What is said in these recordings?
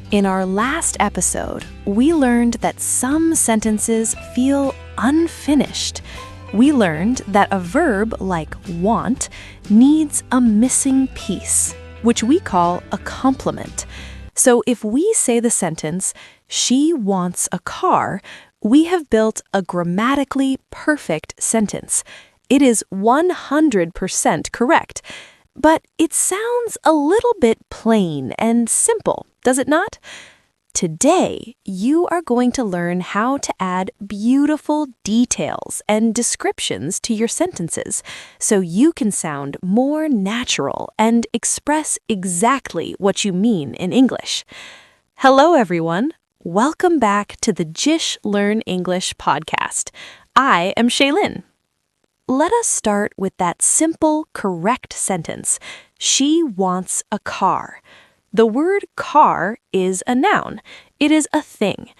In our last episode, we learned that some sentences feel unfinished. We learned that a verb like want needs a missing piece, which we call a complement. So if we say the sentence, "She wants a car," we have built a grammatically perfect sentence. It is 100% correct. But it sounds a little bit plain and simple, does it not? Today, you are going to learn how to add beautiful details and descriptions to your sentences so you can sound more natural and express exactly what you mean in English. Hello, everyone. Welcome back to the JISH Learn English Podcast. I am Shaylin. Let us start with that simple, correct sentence. She wants a car. The word car is a noun. It is a thing.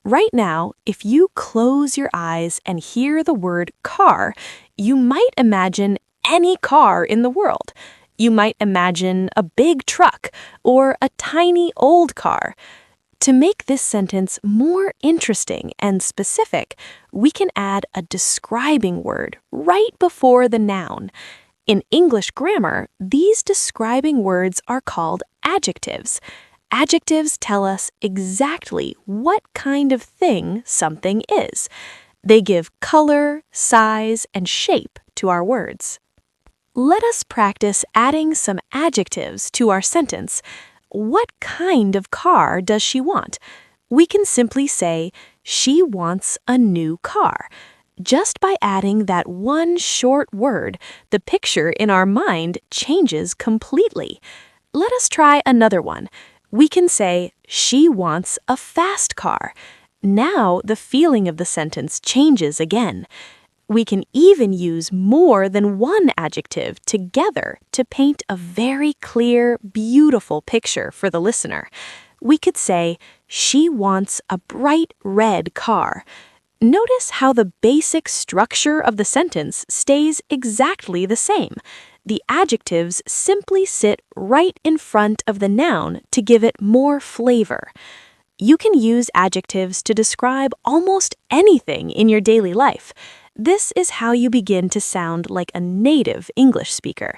Right now, if you close your eyes and hear the word car, you might imagine any car in the world. You might imagine a big truck or a tiny old car. To make this sentence more interesting and specific, we can add a describing word right before the noun. In English grammar, these describing words are called adjectives. Adjectives tell us exactly what kind of thing something is. They give color, size, and shape to our words. Let us practice adding some adjectives to our sentence. What kind of car does she want? We can simply say, she wants a new car. Just by adding that one short word, the picture in our mind changes completely. Let us try another one. We can say, she wants a fast car. Now the feeling of the sentence changes again. We can even use more than one adjective together to paint a very clear, beautiful picture for the listener. We could say, she wants a bright red car. Notice how the basic structure of the sentence stays exactly the same. The adjectives simply sit right in front of the noun to give it more flavor. You can use adjectives to describe almost anything in your daily life. This is how you begin to sound like a native English speaker.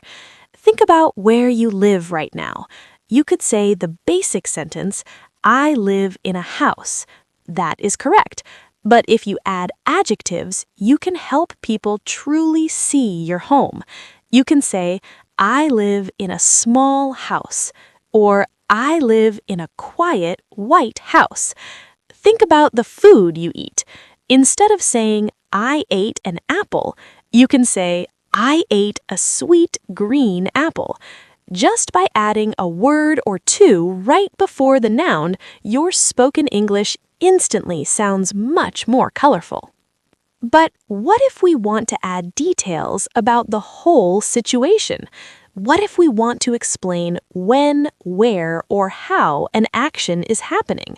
Think about where you live right now. You could say the basic sentence, I live in a house. That is correct. But if you add adjectives, you can help people truly see your home. You can say, I live in a small house, or I live in a quiet, white house. Think about the food you eat. Instead of saying, I ate an apple, you can say, I ate a sweet green apple. Just by adding a word or two right before the noun, your spoken English instantly sounds much more colorful. But what if we want to add details about the whole situation? What if we want to explain when, where, or how an action is happening?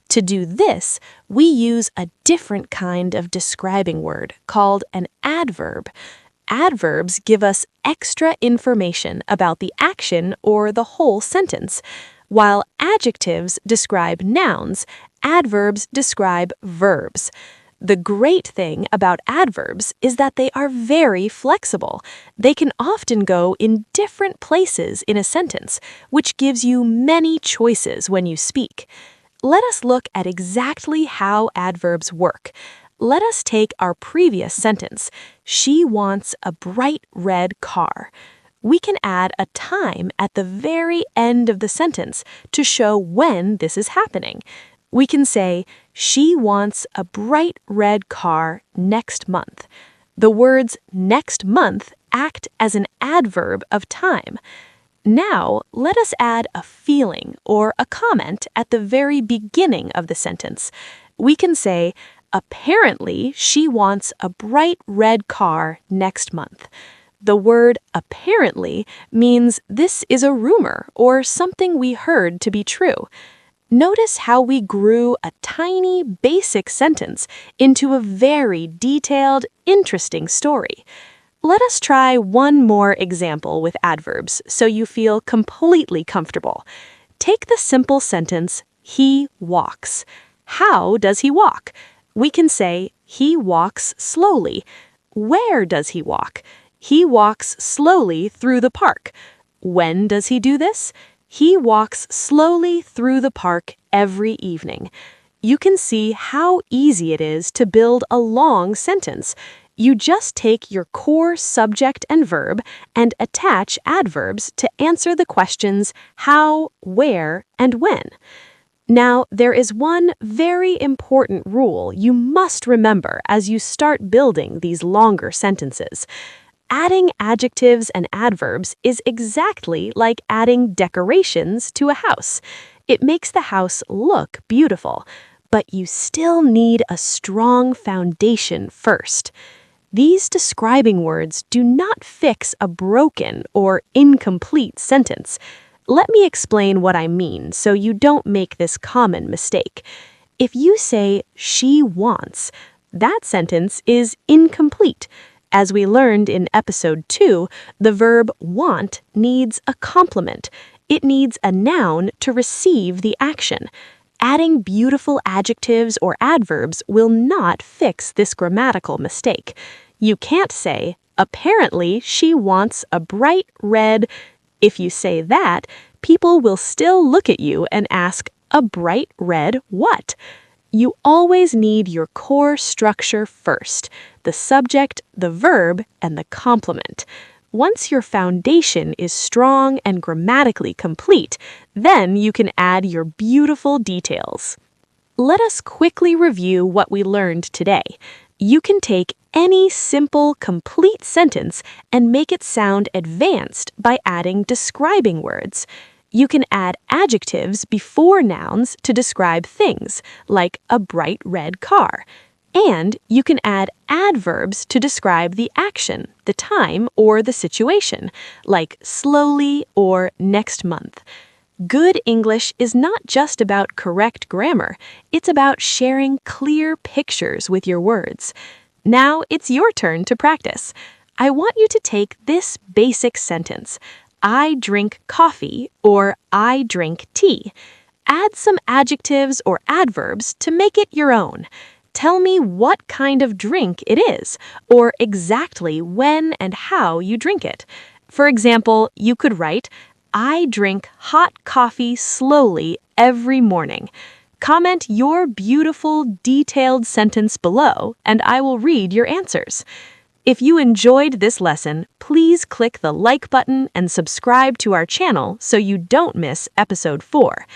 To do this, we use a different kind of describing word called an adverb. Adverbs give us extra information about the action or the whole sentence. While adjectives describe nouns, adverbs describe verbs. The great thing about adverbs is that they are very flexible. They can often go in different places in a sentence, which gives you many choices when you speak. Let us look at exactly how adverbs work. Let us take our previous sentence, she wants a bright red car. We can add a time at the very end of the sentence to show when this is happening. We can say, she wants a bright red car next month. The words next month act as an adverb of time. Now, let us add a feeling or a comment at the very beginning of the sentence. We can say, apparently, she wants a bright red car next month. The word apparently means this is a rumor or something we heard to be true. Notice how we grew a tiny, basic sentence into a very detailed, interesting story. Let us try one more example with adverbs so you feel completely comfortable. Take the simple sentence, He walks. How does he walk? We can say, he walks slowly. Where does he walk? He walks slowly through the park. When does he do this? He walks slowly through the park every evening. You can see how easy it is to build a long sentence. You just take your core subject and verb and attach adverbs to answer the questions how, where, and when. Now, there is one very important rule you must remember as you start building these longer sentences. Adding adjectives and adverbs is exactly like adding decorations to a house. It makes the house look beautiful, but you still need a strong foundation first. These describing words do not fix a broken or incomplete sentence. Let me explain what I mean so you don't make this common mistake. If you say, she wants, that sentence is incomplete. As we learned in episode 2, the verb want needs a complement. It needs a noun to receive the action. Adding beautiful adjectives or adverbs will not fix this grammatical mistake. You can't say, apparently she wants a bright red. If you say that, people will still look at you and ask, a bright red what? You always need your core structure first, the subject, the verb, and the complement. Once your foundation is strong and grammatically complete, then you can add your beautiful details. Let us quickly review what we learned today. You can take any simple, complete sentence and make it sound advanced by adding describing words. You can add adjectives before nouns to describe things, like a bright red car. And you can add adverbs to describe the action, the time, or the situation, like slowly or next month. Good English is not just about correct grammar, it's about sharing clear pictures with your words. Now it's your turn to practice. I want you to take this basic sentence, I drink coffee, or I drink tea. Add some adjectives or adverbs to make it your own. Tell me what kind of drink it is, or exactly when and how you drink it. For example, you could write, I drink hot coffee slowly every morning. Comment your beautiful, detailed sentence below, and I will read your answers. If you enjoyed this lesson, please click the like button and subscribe to our channel so you don't miss episode 4.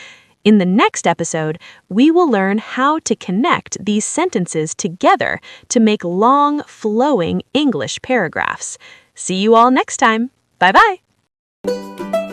In the next episode, we will learn how to connect these sentences together to make long, flowing English paragraphs. See you all next time. Bye-bye.